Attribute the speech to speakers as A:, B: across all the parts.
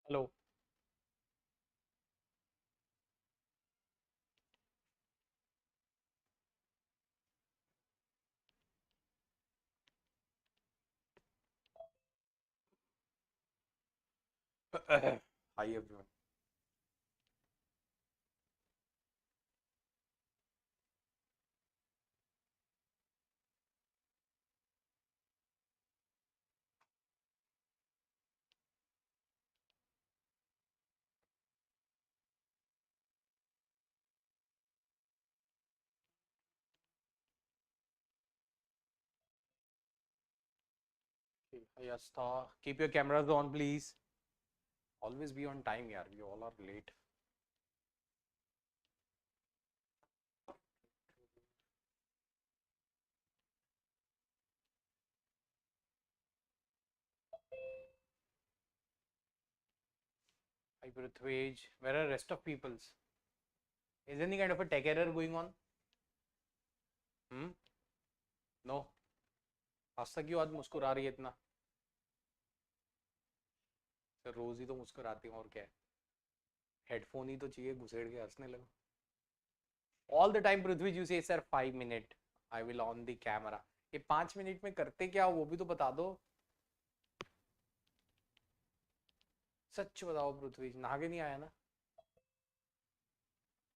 A: Hello. Hi everyone. Okay, Ayasta, keep your cameras on, please. Always be on time, yaar. We all are late. Hi Prithvij. Where are rest of peoples? Is any kind of a tech error going on? Hmm? No. आस्था क्यों आज मुस्कुरा रही है इतना? Sir रोज ही तो मुस्कुराती हूँ और क्या है? हेडफोन ही तो चाहिए घुसेड़ के हंसने लगा. All the time Prithvij you say sir 5 minutes. I will on the camera. ये 5 मिनट में करते क्या वो भी तो बता दो. सच बताओ पृथ्वी नहा के नहीं आया ना.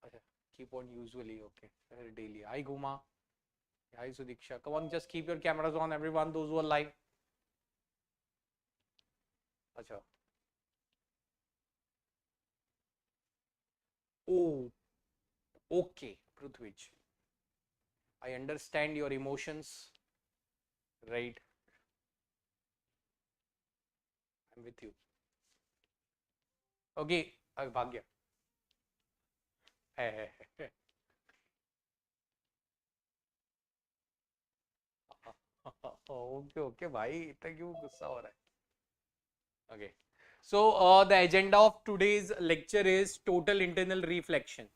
A: अच्छा keep on usually okay daily. Hi Guma. Hi Sudiksha. Come on just keep your cameras on everyone those who are live. अच्छा. Oh okay Prithvi. I understand your emotions. Right. I'm with you. Okay. भाग गया. है. Okay okay भाई इतना क्यों गुस्सा हो रहा है. Okay. So the agenda of today's lecture is total internal reflection.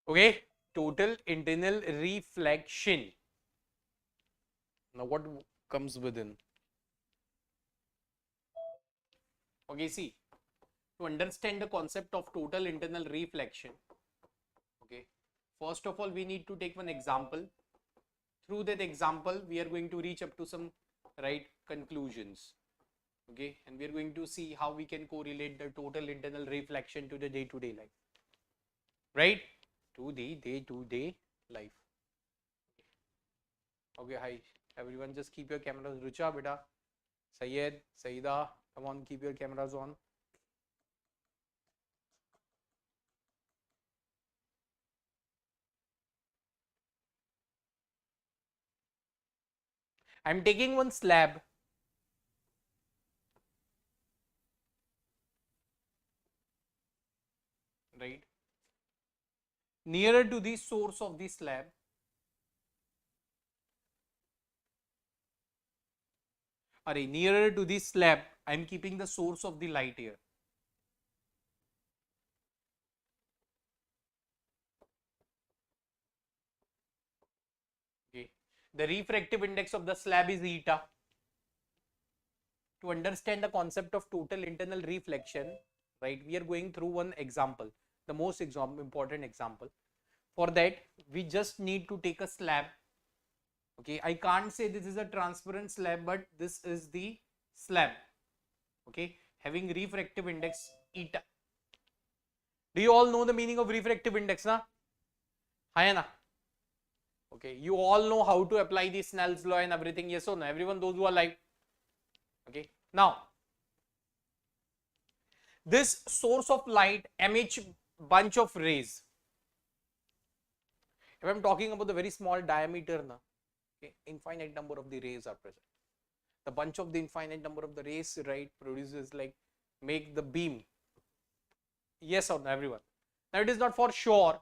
A: Okay. Total internal reflection. Now what comes within? Okay, see, to understand the concept of total internal reflection, okay, first of all we need to take one example. Through that example we are going to reach up to some right conclusions, okay, and we are going to see how we can correlate the total internal reflection to the day-to-day life, right, to the day-to-day life. Okay, hi everyone, just keep your cameras. Rucha beta, Sayed, Saida, come on, keep your cameras on. I'm taking one slab, right, nearer to the source of the slab. Nearer to the slab, I am keeping the source of the light here. Okay. The refractive index of the slab is eta. To understand the concept of total internal reflection, right, we are going through one example, the most important example. For that, we just need to take a slab. Okay, I can't say this is a transparent slab, but this is the slab. Okay, having refractive index eta. Do you all know the meaning of refractive index, na? Hai na? Okay, you all know how to apply the Snell's law and everything, yes or no? Everyone, those who are live. Okay, now this source of light emits bunch of rays. If I'm talking about the very small diameter, na, okay, infinite number of the rays are present. The bunch of the infinite number of the rays, right, produces like make the beam. Yes or no, everyone? Now it is not for sure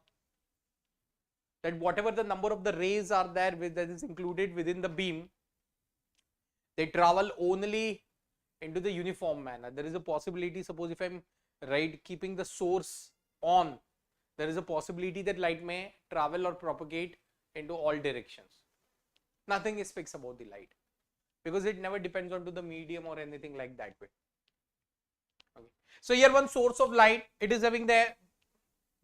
A: that whatever the number of the rays are there with that is included within the beam, they travel only into the uniform manner. There is a possibility, suppose if I'm right, keeping the source on, there is a possibility that light may travel or propagate into all directions. Nothing is fixed about the light because it never depends on to the medium or anything like that way. Okay. So here one source of light, it is having the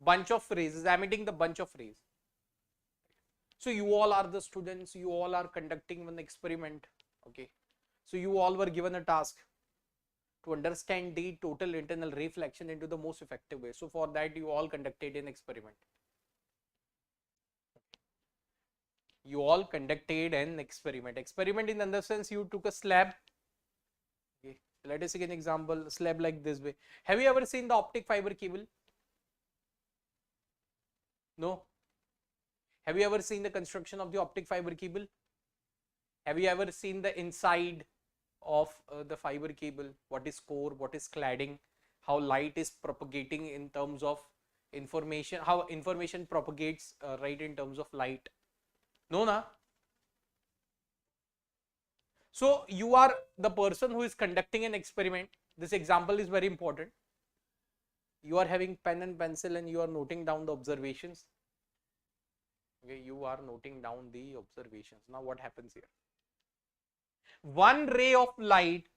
A: bunch of rays, is emitting the bunch of rays. So you all are the students, you all are conducting one experiment. Okay. So you all were given a task to understand the total internal reflection into the most effective way. So for that you all conducted an experiment. You all conducted an experiment. Experiment in the sense you took a slab. Okay. Let us take an example, slab like this way. Have you ever seen the optic fiber cable? No. Have you ever seen the construction of the optic fiber cable? Have you ever seen the inside of the fiber cable? What is core, what is cladding, how light is propagating in terms of information, how information propagates right in terms of light? No, na? So you are the person who is conducting an experiment. This example is very important. You are having pen and pencil and you are noting down the observations. Okay, you are noting down the observations. Now what happens here? One ray of light,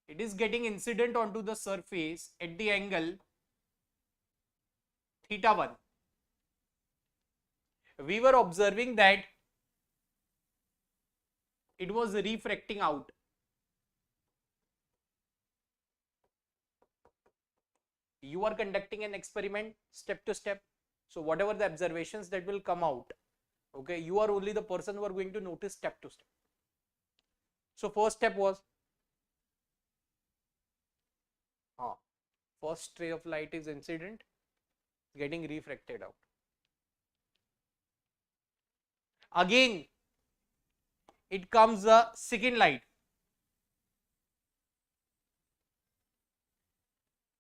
A: it is getting incident onto the surface at the angle theta 1. We were observing that it was refracting out. You are conducting an experiment step to step. So whatever the observations that will come out, okay, you are only the person who are going to notice step to step. So first step was, first ray of light is incident, getting refracted out. Again, it comes a second light.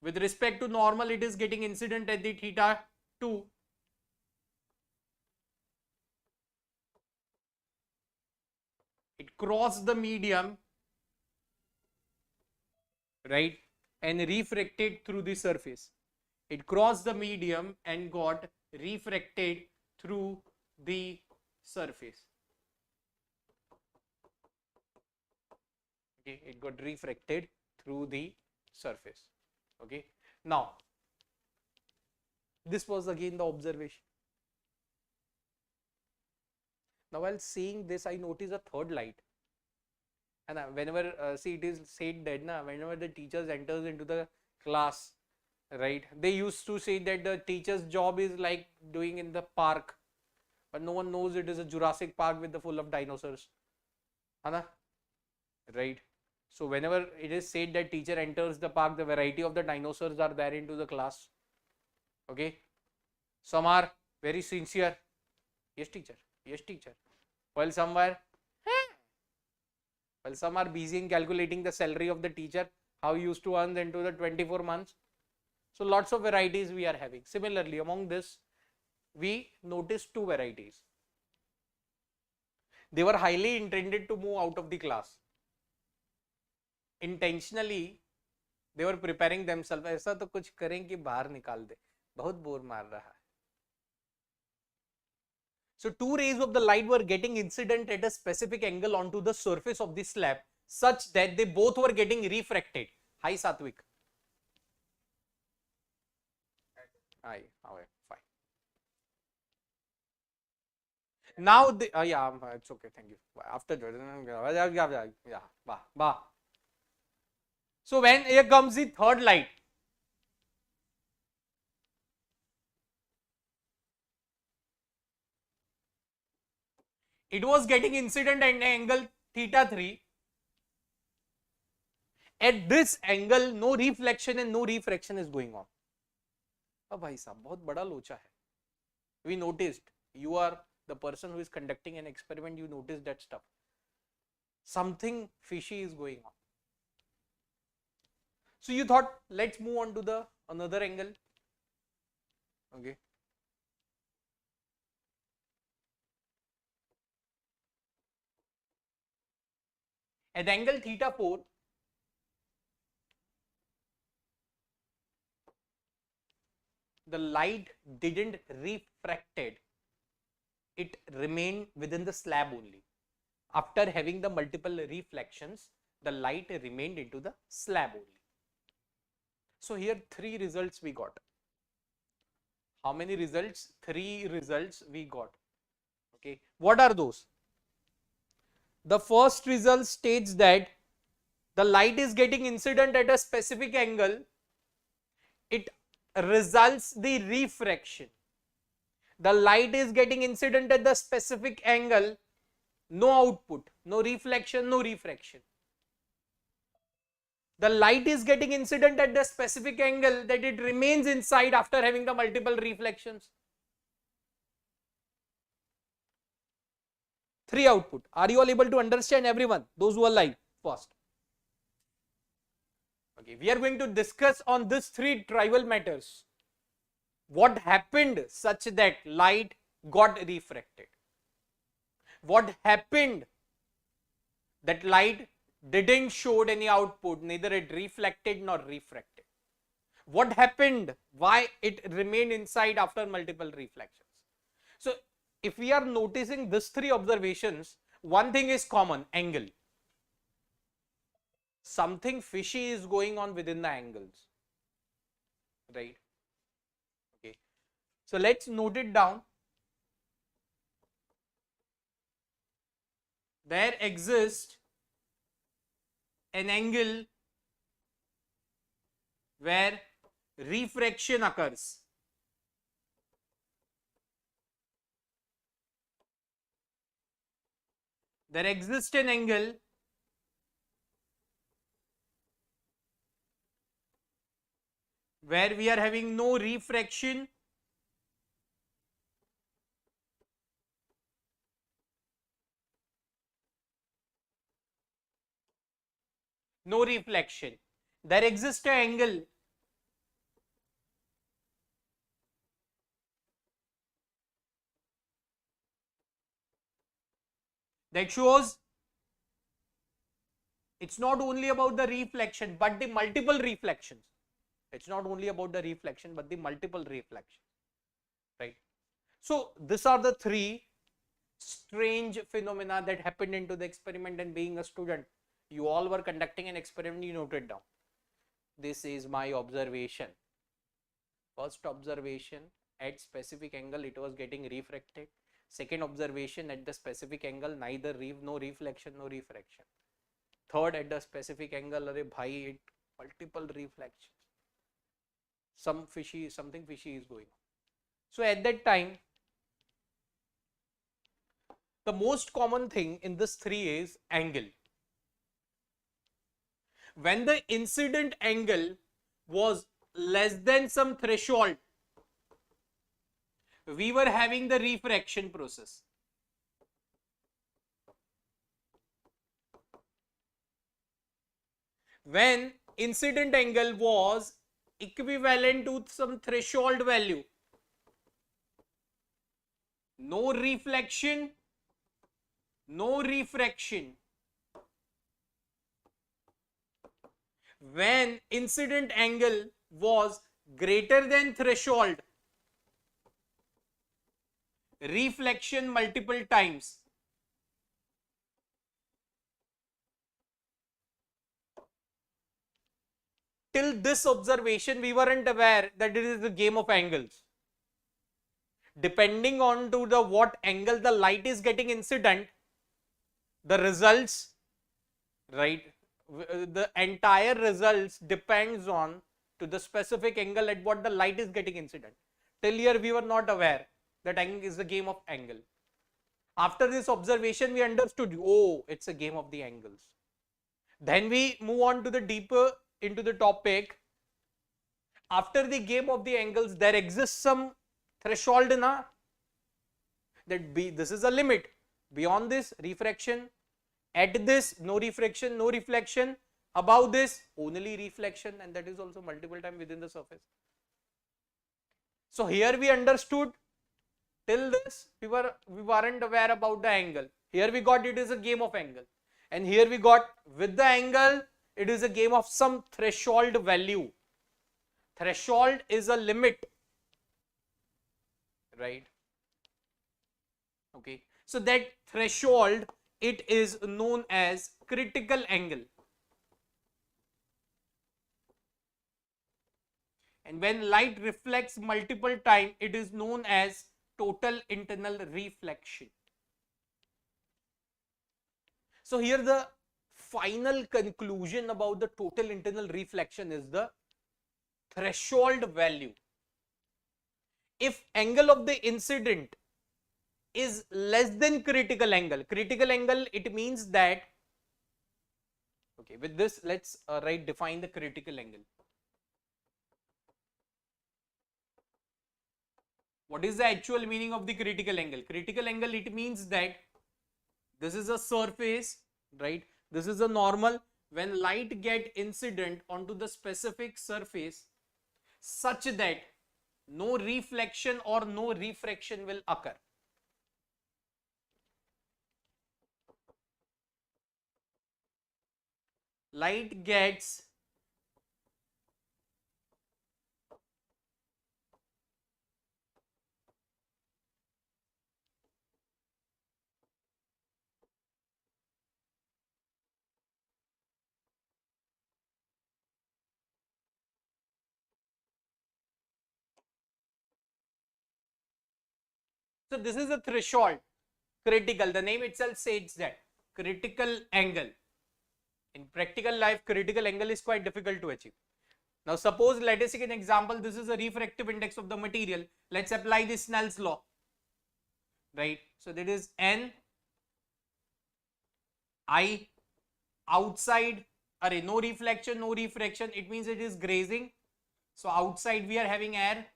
A: With respect to normal, it is getting incident at the theta 2. It crossed the medium, right, and refracted through the surface. It crossed the medium and got refracted through the surface. Okay, it got refracted through the surface. Okay, now this was again the observation. Now while seeing this, I notice a third light. And whenever see, it is said that whenever the teachers enters into the class, right, they used to say that the teacher's job is like doing in the park, but no one knows it is a Jurassic Park with the full of dinosaurs, right? So whenever it is said that teacher enters the park, the variety of the dinosaurs are there into the class. Okay, some are very sincere, yes teacher, yes teacher, while some are busy in calculating the salary of the teacher, how he used to earn into the 24 months. So lots of varieties we are having. Similarly, among this, we noticed two varieties. They were highly intended to move out of the class. Intentionally, they were preparing themselves. ऐसा तो कुछ करें कि बाहर निकाल दे, बहुत bore मार रहा है. So two rays of the light were getting incident at a specific angle onto the surface of the slab, such that they both were getting refracted. Hi Satvik. Hi, fine. Now, yeah, it's okay. Thank you. After yeah, bah. So when here comes the third light, it was getting incident at angle theta 3. At this angle, no reflection and no refraction is going on. अब भाई साहब बहुत बड़ा लोचा है. We noticed, you are the person who is conducting an experiment, you noticed that stuff. Something fishy is going on. So you thought, let's move on to the another angle. Okay. At angle theta 4, the light didn't refracted, it remained within the slab only. After having the multiple reflections, the light remained into the slab only. So here 3 results we got. How many results? 3 results we got. Okay, what are those? The first result states that the light is getting incident at a specific angle, it results the refraction. The light is getting incident at the specific angle, no output, no reflection, no refraction. The light is getting incident at the specific angle that it remains inside after having the multiple reflections. 3 output. Are you all able to understand, everyone? Those who are live first. Okay, we are going to discuss on these 3 trivial matters. What happened such that light got refracted? What happened that light didn't show any output, neither it reflected nor refracted? What happened? Why it remained inside after multiple reflections? So if we are noticing these 3 observations, one thing is common: angle. Something fishy is going on within the angles, right? Okay, so let's note it down. There exists an angle where refraction occurs. There exists an angle where we are having no refraction, no reflection. There exists an angle that shows it's not only about the reflection but the multiple reflections. It's not only about the reflection but the multiple reflections, right? So these are the 3 strange phenomena that happened into the experiment, and being a student, you all were conducting an experiment, you noted down. This is my observation. First observation, at specific angle it was getting refracted. Second observation, at the specific angle neither no reflection, no refraction. Third, at the specific angle, arey bhai, it multiple reflections. Something fishy is going on. So at that time, the most common thing in this 3 is angle. When the incident angle was less than some threshold, we were having the refraction process. When incident angle was equivalent to some threshold value, no reflection, no refraction. When incident angle was greater than threshold, reflection multiple times. Till this observation, we weren't aware that it is a game of angles. Depending on to the what angle the light is getting incident, the results, right, the entire results depends on to the specific angle at what the light is getting incident. Till here we were not aware that angle is the game of angle. After this observation we understood, oh, it's a game of the angles. Then we move on to the deeper into the topic. After the game of the angles, there exists some threshold na, that this is a limit. Beyond this, refraction. At this, no refraction, no reflection. Above this, only reflection, and that is also multiple times within the surface. So here we understood. Till this, we weren't aware about the angle. Here we got it is a game of angle, and here we got with the angle it is a game of some threshold value. Threshold is a limit right? Okay, so that threshold, it is known as critical angle. And when light reflects multiple times, it is known as total internal reflection. So here the final conclusion about the total internal reflection is the threshold value. If angle of the incident is less than critical angle, it means that, okay, with this let's define the critical angle. What is the actual meaning of the critical angle? Critical angle, it means that this is a surface, right? This is a normal. When light get incident onto the specific surface such that no reflection or no refraction will occur. Light gets so this is a threshold. Critical, the name itself says that critical angle. In practical life, critical angle is quite difficult to achieve. Now suppose, let us take an example. This is a refractive index of the material. Let's apply this Snell's law, right? So that is N I outside, array, no reflection, no refraction, it means it is grazing. So outside we are having air,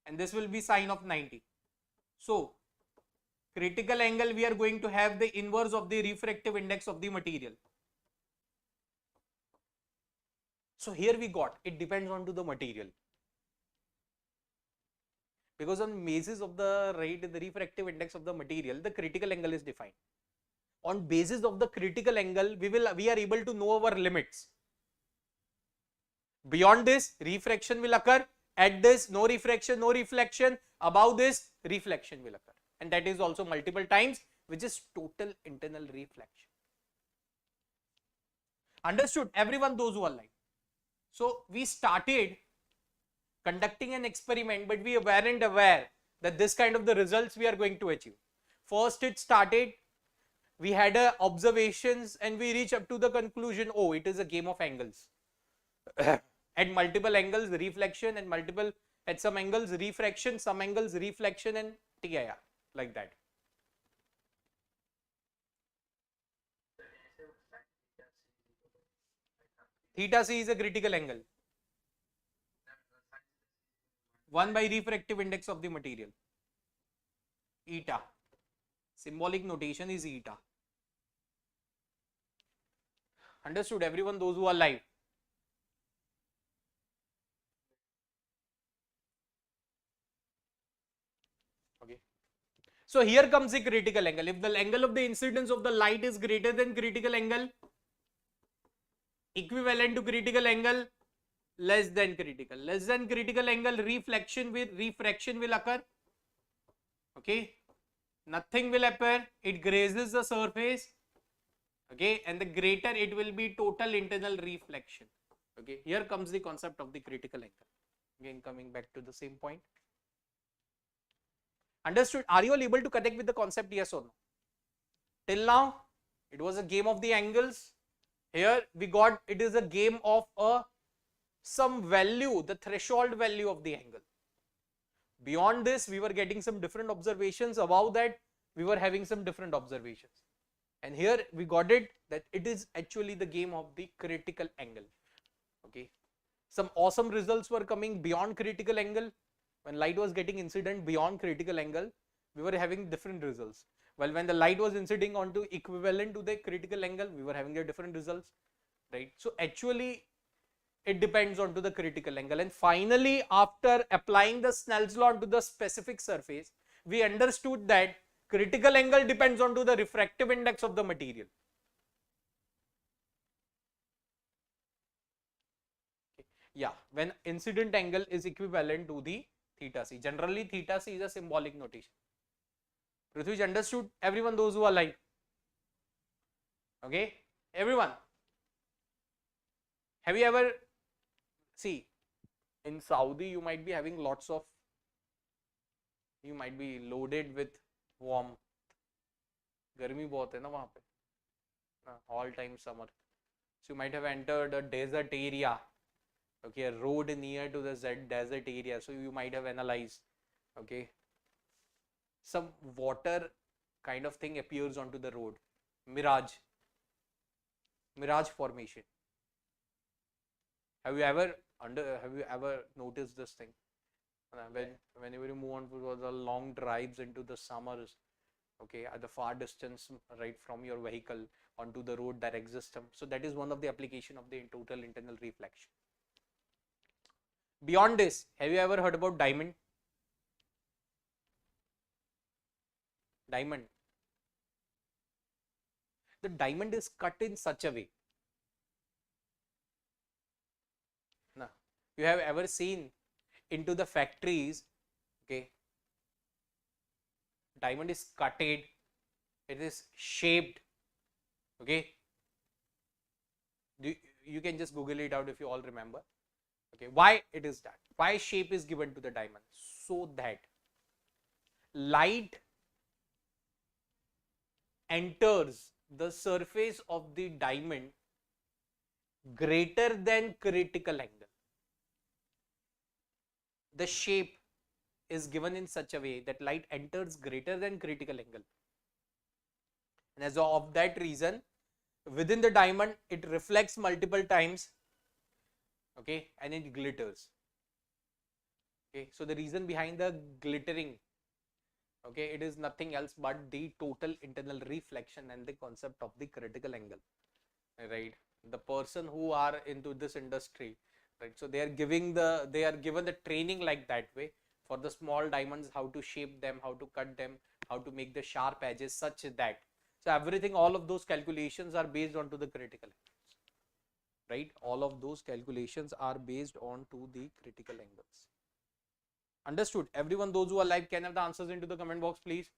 A: and this will be sine of 90. So critical angle, we are going to have the inverse of the refractive index of the material. So here we got, it depends on to the material, because on basis of the the refractive index of the material, the critical angle is defined. On basis of the critical angle, we are able to know our limits. Beyond this, refraction will occur. At this, no refraction, no reflection. Above this, reflection will occur, and that is also multiple times, which is total internal reflection. Understood? Everyone, those who are like. So we started conducting an experiment, but we weren't aware that this kind of the results we are going to achieve. First, it started, we had observations, and we reached up to the conclusion, oh, it is a game of angles. At multiple angles, reflection, and multiple, at some angles, refraction, some angles, reflection, and TIR, like that. Theta C is a critical angle. 1 by refractive index of the material. Eta. Symbolic notation is eta. Understood? Everyone, those who are live. Okay. So here comes the critical angle. If the angle of the incidence of the light is greater than critical angle, equivalent to critical angle, less than critical angle, refraction will occur. Okay, nothing will appear, it grazes the surface. Okay, and the greater it will be total internal reflection. Okay, here comes the concept of the critical angle. Again, coming back to the same point. Understood? Are you all able to connect with the concept, yes or no? Till now, it was a game of the angles. Here we got, it is a game of some value, the threshold value of the angle. Beyond this, we were getting some different observations. Above that, we were having some different observations. And here we got it that it is actually the game of the critical angle. Okay, some awesome results were coming beyond critical angle. When light was getting incident beyond critical angle, we were having different results. Well, when the light was inciding onto equivalent to the critical angle, we were having a different results, right? So actually, it depends on to the critical angle. And finally, after applying the Snell's law to the specific surface, we understood that critical angle depends on to the refractive index of the material. Yeah, when incident angle is equivalent to the theta c. Generally theta c is a symbolic notation. Prithvij, understood? Everyone, those who are live. Okay, everyone. Have you ever, see, in Saudi you might be having lots of, you might be loaded with warmth. गर्मी बहुत है ना वहाँ पे, all time summer. So you might have entered a desert area, okay, a road near to the desert area. So you might have analyzed, okay, some water kind of thing appears onto the road, mirage formation. Have you ever noticed this thing? Whenever you move on for the long drives into the summers, okay, at the far distance, right, from your vehicle onto the road, direct system. So that is one of the application of the total internal reflection. Beyond this, have you ever heard about diamond? Diamond. The diamond is cut in such a way. Now, you have ever seen into the factories, okay, diamond is cutted, it is shaped, okay. You can just Google it out if you all remember. Okay, why it is that? Why shape is given to the diamond? So that light enters the surface of the diamond greater than critical angle. The shape is given in such a way that light enters greater than critical angle. And as of that reason, within the diamond, it reflects multiple times, okay, and it glitters. Okay, so the reason behind the glittering, okay, it is nothing else but the total internal reflection and the concept of the critical angle, right? The person who are into this industry, right, so they are given the training like that way for the small diamonds, how to shape them, how to cut them, how to make the sharp edges such that, so everything, all of those calculations are based on to the critical angles, right? All of those calculations are based on to the critical angles. Understood? Everyone, those who are live, can have the answers into the comment box, please.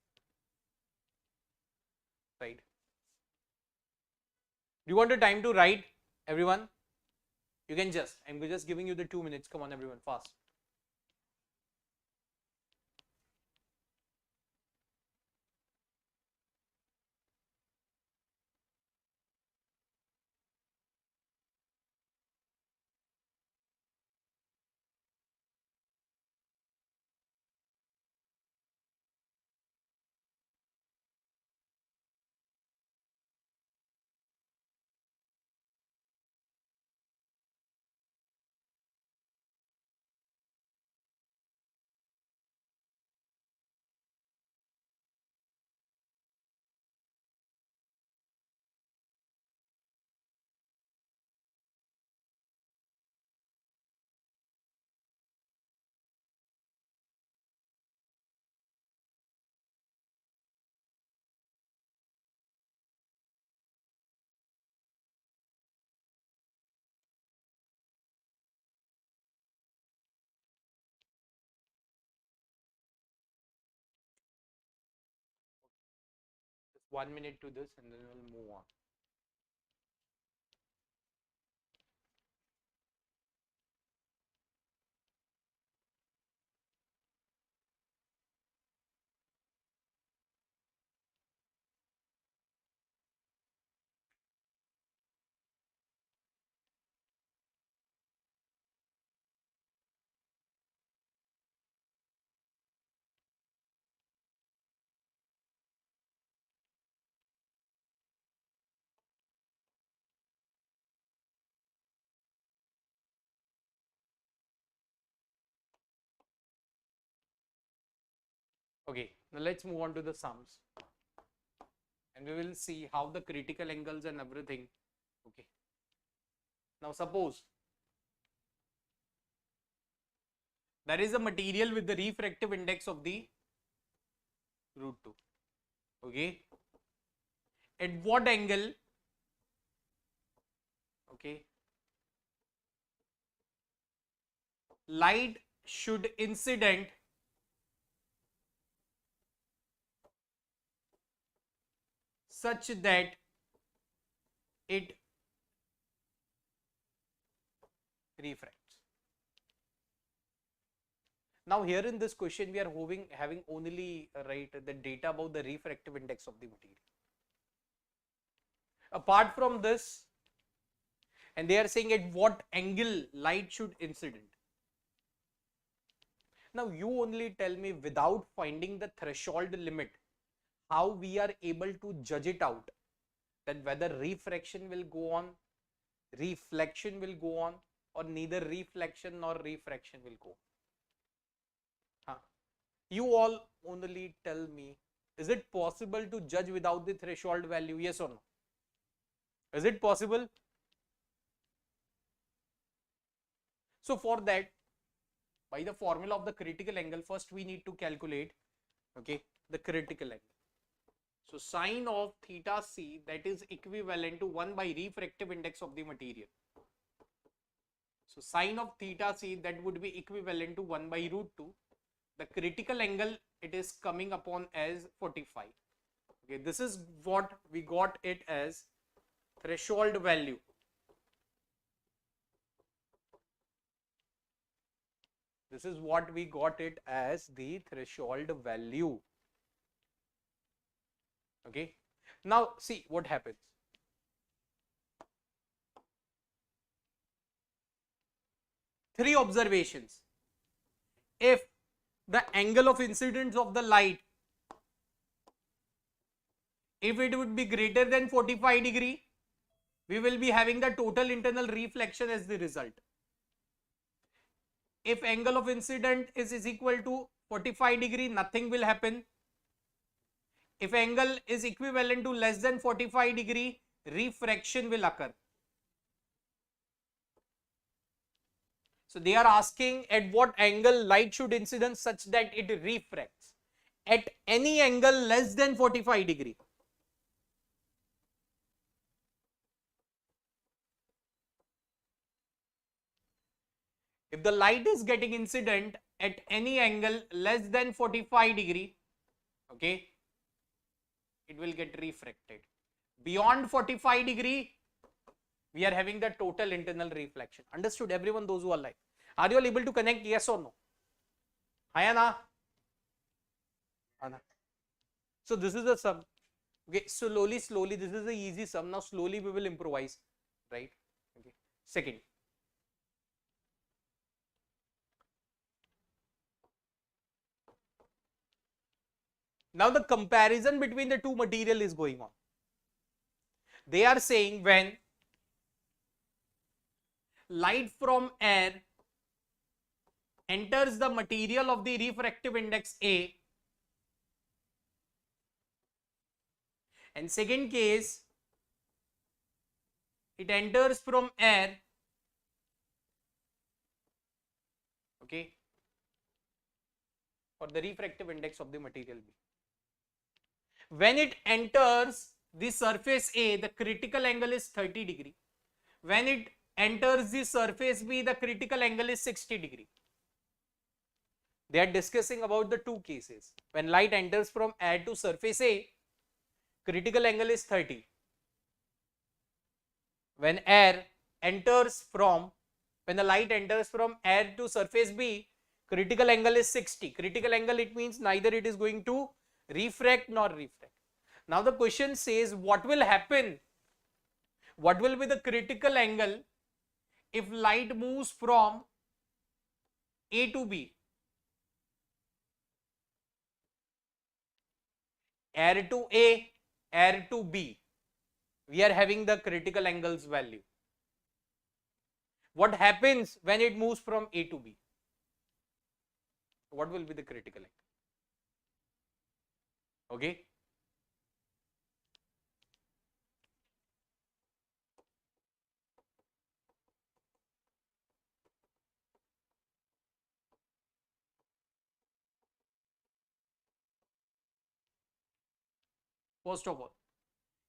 A: Right. Do you want the time to write, everyone? You can just, I'm just giving you the 2 minutes. Come on, everyone, fast. Just 1 minute to this and then we'll move on. Okay, now let's move on to the sums. And we will see how the critical angles and everything. Okay. Now suppose there is a material with the refractive index of the √2. Okay. At what angle? Okay. Light should incident such that it refracts. Now here in this question we are having only right the data about the refractive index of the material. Apart from this, and they are saying at what angle light should incident. Now you only tell me, without finding the threshold limit, how we are able to judge it out, that whether refraction will go on, reflection will go on, or neither reflection nor refraction will go on. Huh. You all only tell me, is it possible to judge without the threshold value? Yes or no? Is it possible? So for that, by the formula of the critical angle, first we need to calculate, okay, the critical angle. So sine of theta c, that is equivalent to 1 by refractive index of the material. So sine of theta c, that would be equivalent to 1 by root 2. The critical angle, it is coming upon as 45. Okay, this is what we got it as threshold value. This is what we got it as the threshold value. Okay. Now see what happens. Three observations. If the angle of incidence of the light, if it would be greater than 45 degree, we will be having the total internal reflection as the result. If angle of incident is equal to 45 degree, nothing will happen. If angle is equivalent to less than 45 degree, refraction will occur. So they are asking at what angle light should incident such that it refracts. At any angle less than 45 degree. If the light is getting incident at any angle less than 45 degree, okay, it will get refracted. Beyond 45 degree, we are having the total internal reflection. Understood everyone, those who are live? Are you all able to connect, yes or no? Hayana? So this is the sum. Okay, slowly, this is the easy sum. Now slowly we will improvise, right? Okay. Second. Now the comparison between the two material is going on. They are saying when light from air enters the material of the refractive index A, and second case, it enters from air, okay, for the refractive index of the material B. When it enters the surface A, the critical angle is 30 degree. When it enters the surface B, the critical angle is 60 degree. They are discussing about the two cases. When light enters from air to surface A, critical angle is 30. When the light enters from air to surface B, critical angle is 60. Critical angle, it means neither it is going to refract nor refract. Now the question says, what will happen? What will be the critical angle if light moves from A to B? Air to A, air to B. We are having the critical angles value. What happens when it moves from A to B? What will be the critical angle? Okay. First of all,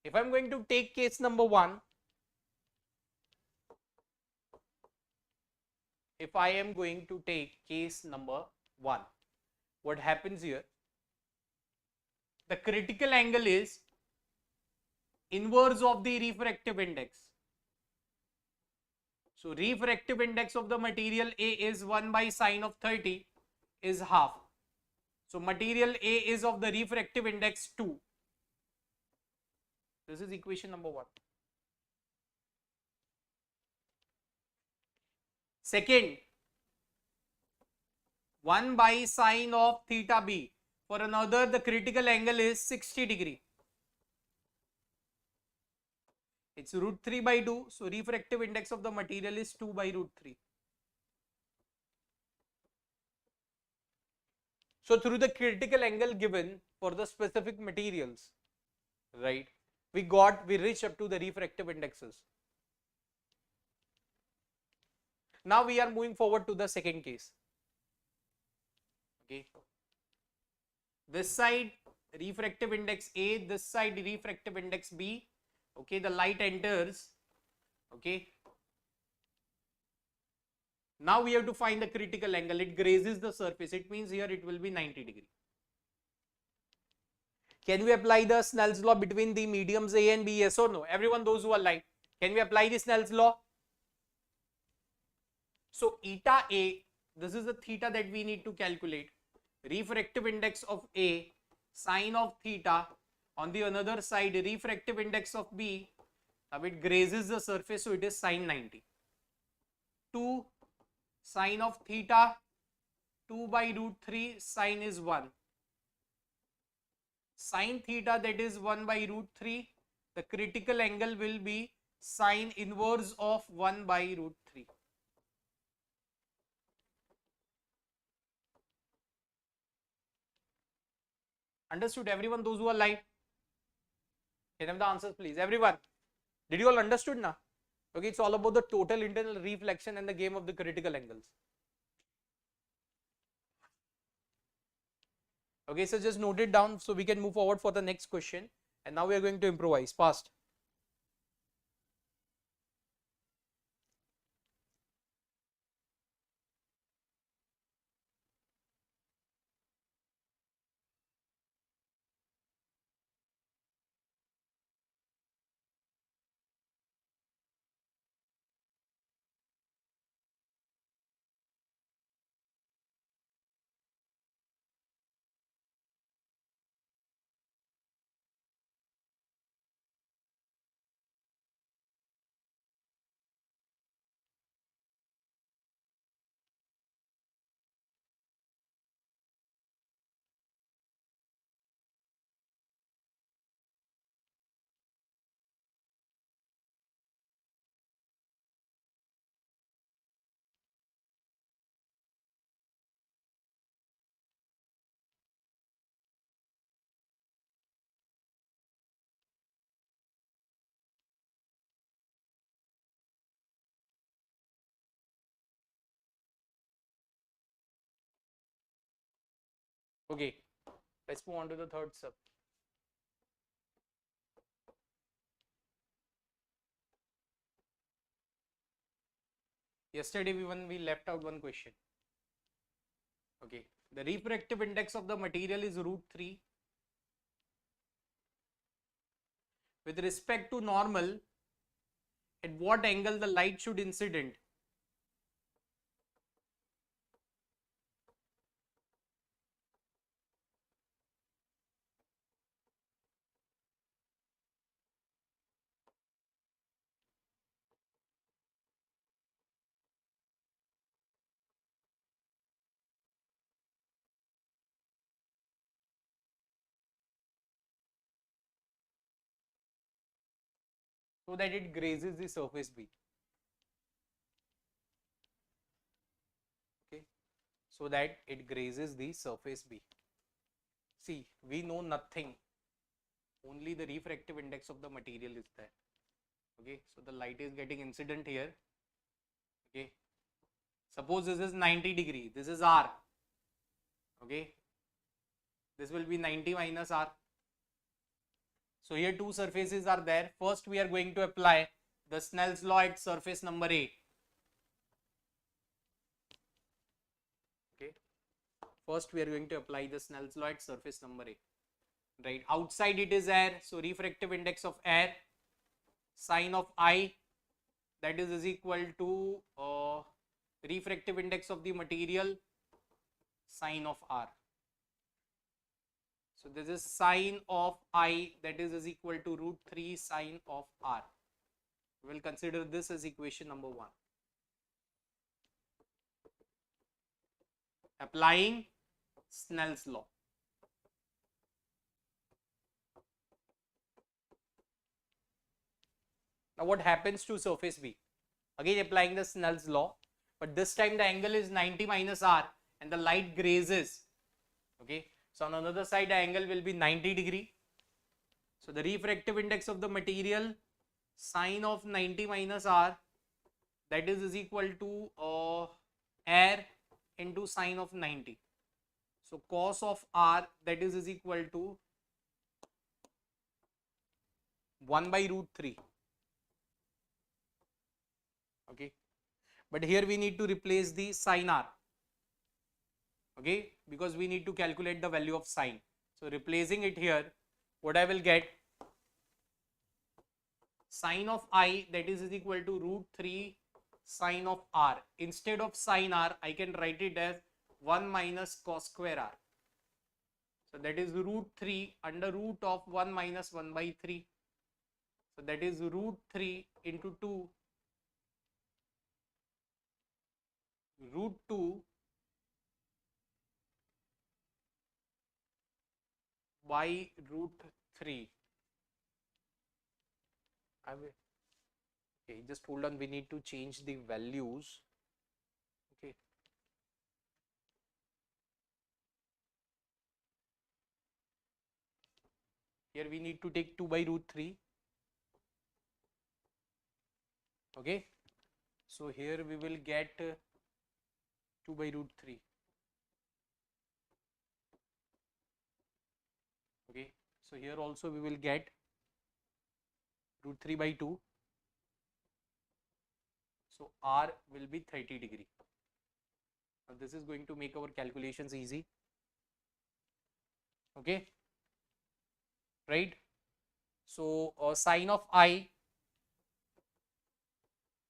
A: if I'm going to take case number 1, if I am going to take case number 1, what happens here? The critical angle is inverse of the refractive index. So refractive index of the material A is 1 by sine of 30 is half. So material A is of the refractive index 2. This is equation number 1. Second, 1 by sine of theta B. For another, the critical angle is 60 degree. It's root 3 by 2. So refractive index of the material is 2 by root 3. So through the critical angle given for the specific materials, right, we reached up to the refractive indexes. Now we are moving forward to the second case. Okay. This side refractive index A, this side refractive index B. Okay, the light enters. Okay. Now we have to find the critical angle. It grazes the surface. It means here it will be 90 degree. Can we apply the Snell's law between the mediums A and B? Yes or no? Everyone, those who are light, can we apply the Snell's law? So eta A, this is the theta that we need to calculate. Refractive index of A, sine of theta. On the another side, refractive index of B. Now it grazes the surface, so it is sine 90. 2 sine of theta, 2 by root 3, sine is 1. Sine theta, that is 1 by root 3. The critical angle will be sine inverse of 1 by root 3. Understood, everyone, those who are live? Can I have the answers, please? Everyone, did you all understood now? Okay, it's all about the total internal reflection and the game of the critical angles. Okay, so just note it down so we can move forward for the next question. And now we are going to improvise fast. Okay, let's move on to the third step. Yesterday we left out one question. Okay, the refractive index of the material is root 3. With respect to normal, at what angle the light should incident? So that it grazes the surface B. Okay, so that it grazes the surface B. See, we know nothing, only the refractive index of the material is there. Okay, so the light is getting incident here. Okay, suppose this is 90 degree, this is R. Okay, this will be 90 minus R. So here two surfaces are there. First we are going to apply the Snell's law at surface number A. First we are going to apply the Snell's law at surface number A. Right, outside it is air, so refractive index of air sine of I, that is equal to refractive index of the material sine of R. So this is sine of I, that is equal to root 3 sine of R. We will consider this as equation number 1. Applying Snell's law. Now what happens to surface B? Again applying the Snell's law, but this time the angle is 90 minus R and the light grazes. Okay, so on another side the angle will be 90 degree. So the refractive index of the material sine of 90 minus R, that is equal to air into sine of 90. So cos of R, that is equal to 1 by root 3. Okay, but here we need to replace the sine R. Okay, because we need to calculate the value of sine. So replacing it here, what I will get, sine of I, that is equal to root 3 sine of R. Instead of sine R, I can write it as 1 minus cos square R. So that is root 3 under root of 1 minus 1 by 3. So that is root 3 into 2 root 2 by root 3. I will, okay, just hold on, we need to change the values. Okay, here we need to take 2 by root 3. Okay, so here we will get 2 by root 3. Okay, so here also we will get root 3 by 2. So R will be 30 degree. Now this is going to make our calculations easy. Okay, right? So sine of I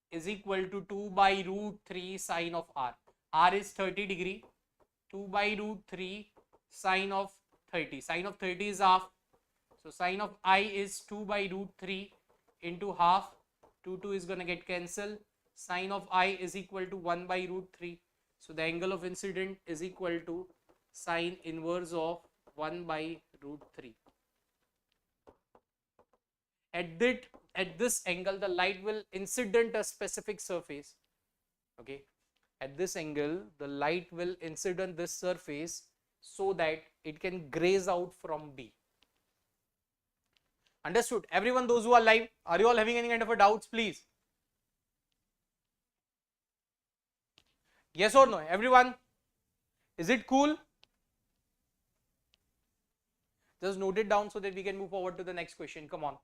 A: is equal to 2 by root 3 sine of R. R is 30 degree. 2 by root 3 sine of 30. Sine of 30 is half. So sine of I is 2 by root 3 into half. 2 is going to get cancelled. Sine of I is equal to 1 by root 3. So the angle of incident is equal to sine inverse of 1 by root 3. At this angle, the light will incident a specific surface. Okay, at this angle, the light will incident this surface so that it can graze out from B. Understood? Everyone, those who are live, are you all having any kind of a doubts, please? Yes or no? Everyone, is it cool? Just note it down so that we can move forward to the next question. Come on.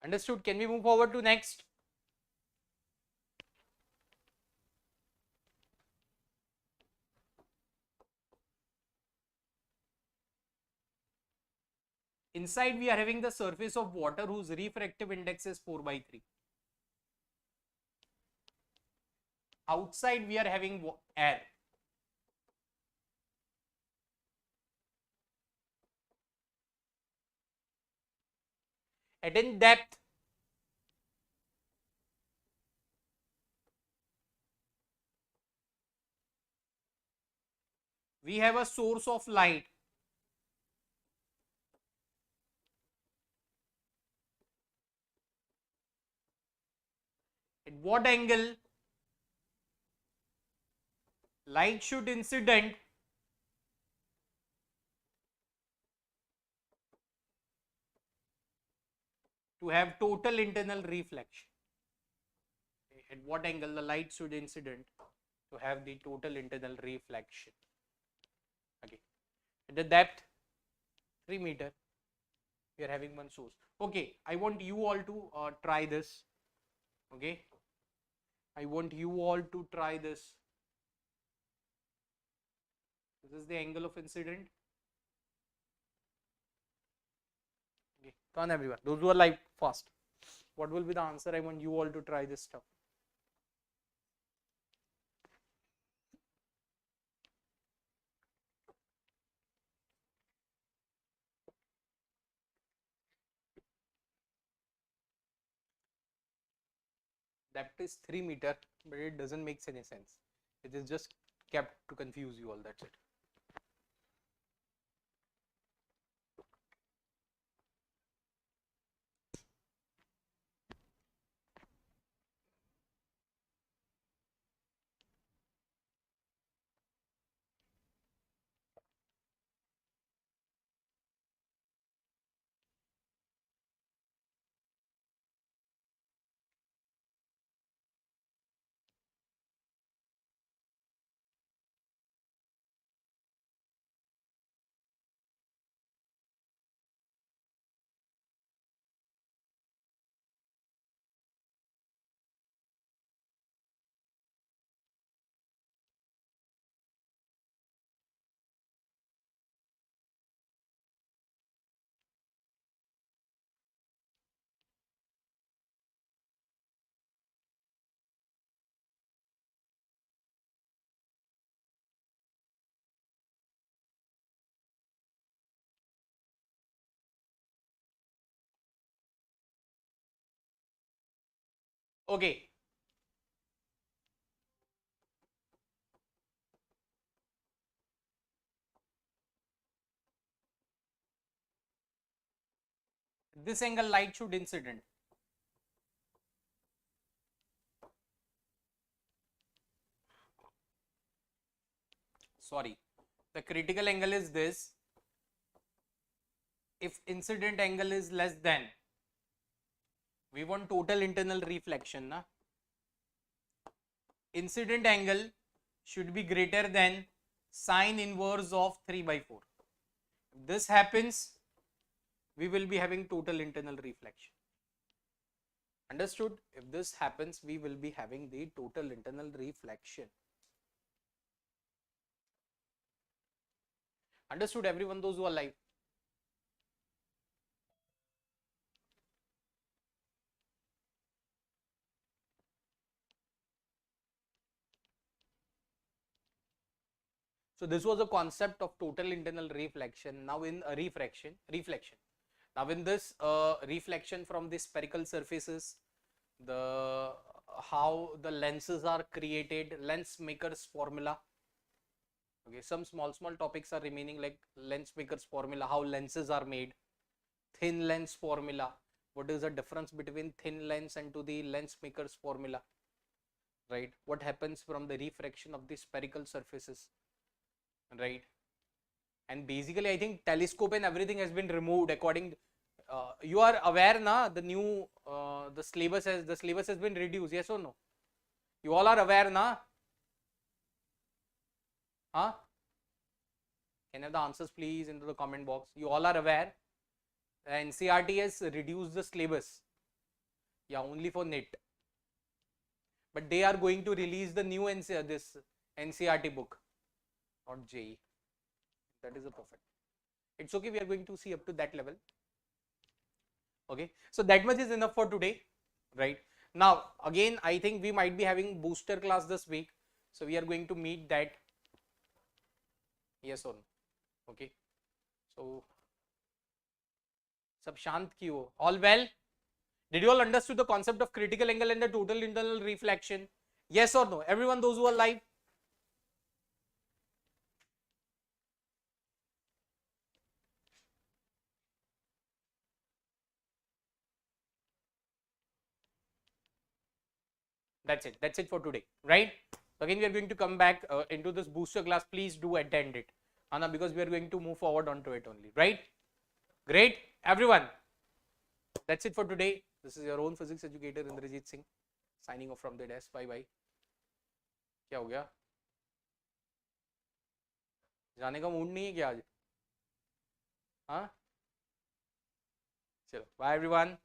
A: Understood? Can we move forward to next? Inside we are having the surface of water whose refractive index is 4 by 3. outside we are having air. And in depth, we have a source of light. At what angle light should incident to have total internal reflection? At what angle the light should incident to have the total internal reflection? Okay. At the depth 3 meter, we are having one source. Okay, I want you all to try this. Okay, I want you all to try this. This is the angle of incident. Okay, come on everyone, those who are live, fast. What will be the answer? I want you all to try this stuff. Depth is 3 meter, but it doesn't make any sense. It is just kept to confuse you all, that's it. Okay, this angle light should incident. Sorry, the critical angle is this. If incident angle is less than, we want total internal reflection, na? Incident angle should be greater than sine inverse of 3 by 4. If this happens, we will be having total internal reflection. Understood? If this happens, we will be having the total internal reflection. Understood everyone, those who are live? So this was a concept of total internal reflection. Now in reflection. Now in this reflection from the spherical surfaces, the how the lenses are created, lens makers formula. Okay, some small topics are remaining, like lens makers formula, how lenses are made, thin lens formula, what is the difference between thin lens and to the lens makers formula, right? What happens from the refraction of the spherical surfaces, right? And basically I think telescope and everything has been removed according you are aware na, the new the syllabus has been reduced, yes or no? You all are aware na? Huh? Can I have the answers please into the comment box? You all are aware NCERT has reduced the syllabus, yeah, only for NET, but they are going to release the new this NCERT book, not JEE. That is a perfect. It's okay, we are going to see up to that level. Okay, so that much is enough for today, right? Now again, I think we might be having booster class this week, so we are going to meet that. Yes or no? Okay. So सब शांत क्यों? All well? Did you all understood the concept of critical angle and the total internal reflection? Yes or no? Everyone, those who are live. That's it. That's it for today, right? Again, we are going to come back into this booster class. Please do attend it, Anna, because we are going to move forward onto it only, right? Great, everyone. That's it for today. This is your own physics educator Indrajit Singh signing off from the desk. Bye bye. क्या हो गया? जाने का mood नहीं है क्या आज? हाँ? चलो, bye everyone.